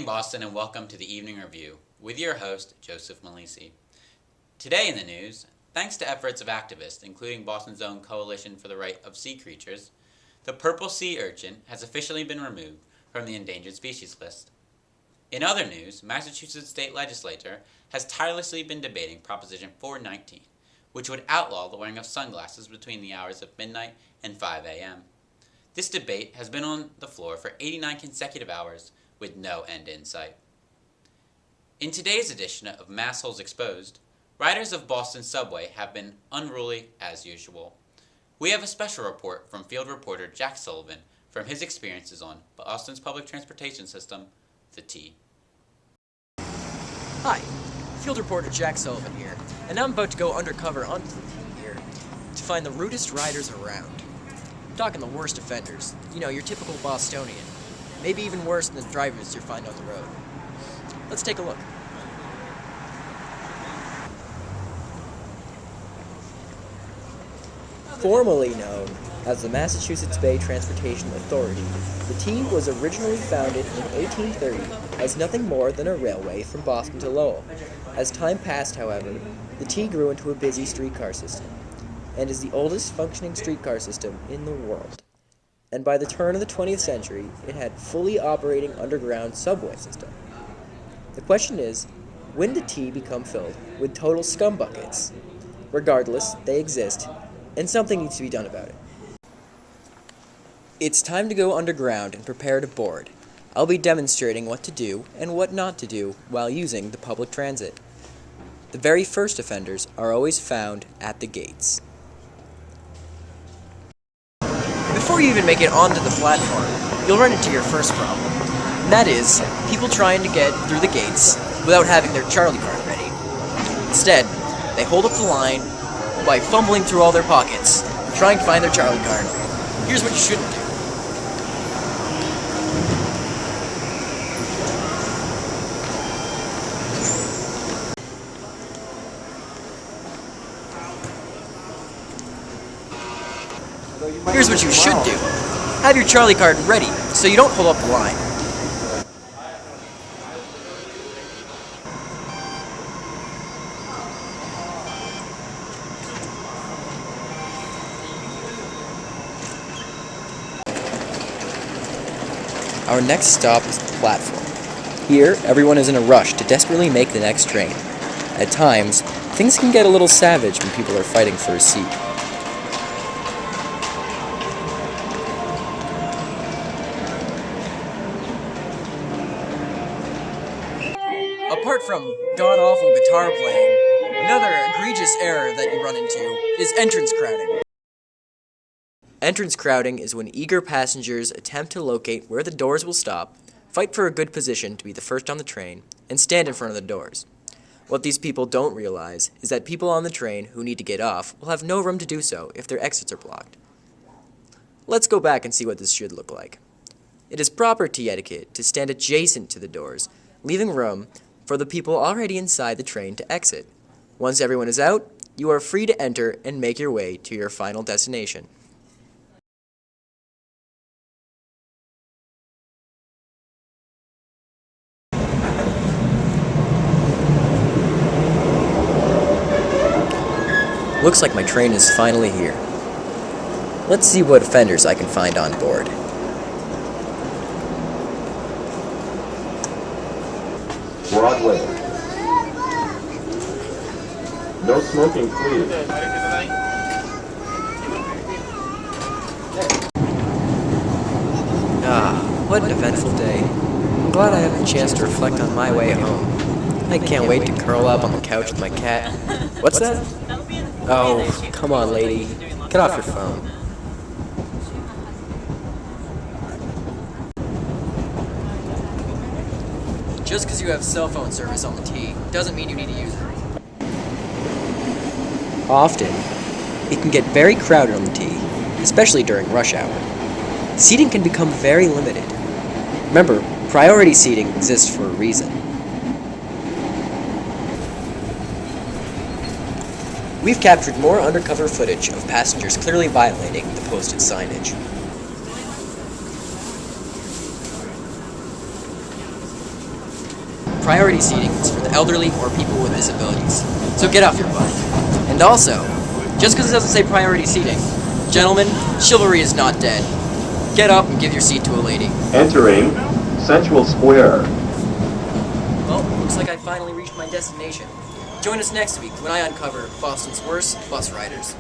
morning, Boston, and welcome to the Evening Review with your host, Joseph Milici. Today in the news, thanks to efforts of activists, including Boston's own Coalition for the Right of Sea Creatures, the purple sea urchin has officially been removed from the endangered species list. In other news, Massachusetts state legislature has tirelessly been debating Proposition 419, which would outlaw the wearing of sunglasses between the hours of midnight and 5 a.m. This debate has been on the floor for 89 consecutive hours with no end in sight. In today's edition of Massholes Exposed, riders of Boston subway have been unruly as usual. We have a special report from field reporter Jack Sullivan from his experiences on Boston's public transportation system, the T. Hi, field reporter Jack Sullivan here, and I'm about to go undercover onto the T here to find the rudest riders around. I'm talking the worst offenders, your typical Bostonian, maybe even worse than the drivers you find on the road. Let's take a look. Formerly known as the Massachusetts Bay Transportation Authority, the T was originally founded in 1830 as nothing more than a railway from Boston to Lowell. As time passed, however, the T grew into a busy streetcar system, and is the oldest functioning streetcar system in the world. And by the turn of the 20th century, it had fully operating underground subway system. The question is, when did T become filled with total scum buckets? Regardless, they exist, and something needs to be done about it. It's time to go underground and prepare to board. I'll be demonstrating what to do and what not to do while using the public transit. The very first offenders are always found at the gates. Before you even make it onto the platform, you'll run into your first problem. And that is, people trying to get through the gates without having their Charlie card ready. Instead, they hold up the line by fumbling through all their pockets, trying to find their Charlie card. Here's what you shouldn't do. Here's what you should do. Have your Charlie card ready so you don't hold up the line. Our next stop is the platform. Here, everyone is in a rush to desperately make the next train. At times, things can get a little savage when people are fighting for a seat. Apart from god-awful guitar playing, another egregious error that you run into is entrance crowding. Entrance crowding is when eager passengers attempt to locate where the doors will stop, fight for a good position to be the first on the train, and stand in front of the doors. What these people don't realize is that people on the train who need to get off will have no room to do so if their exits are blocked. Let's go back and see what this should look like. It is proper T etiquette to stand adjacent to the doors, leaving room for the people already inside the train to exit. Once everyone is out, you are free to enter and make your way to your final destination. Looks like my train is finally here. Let's see what offenders I can find on board. Broadway. No smoking, please. What an eventful day. I'm glad I have a chance to reflect on my way home. I can't wait to curl up on the couch with my cat. What's that? Oh, come on, lady. Get off your phone. Just because you have cell phone service on the T doesn't mean you need to use it. Often, it can get very crowded on the T, especially during rush hour. Seating can become very limited. Remember, priority seating exists for a reason. We've captured more undercover footage of passengers clearly violating the posted signage. priority seating is for the elderly or people with disabilities. So get off your butt. And also, just because it doesn't say priority seating, gentlemen, chivalry is not dead. Get up and give your seat to a lady. Entering Central Square. Well, looks like I finally reached my destination. Join us next week when I uncover Boston's worst bus riders.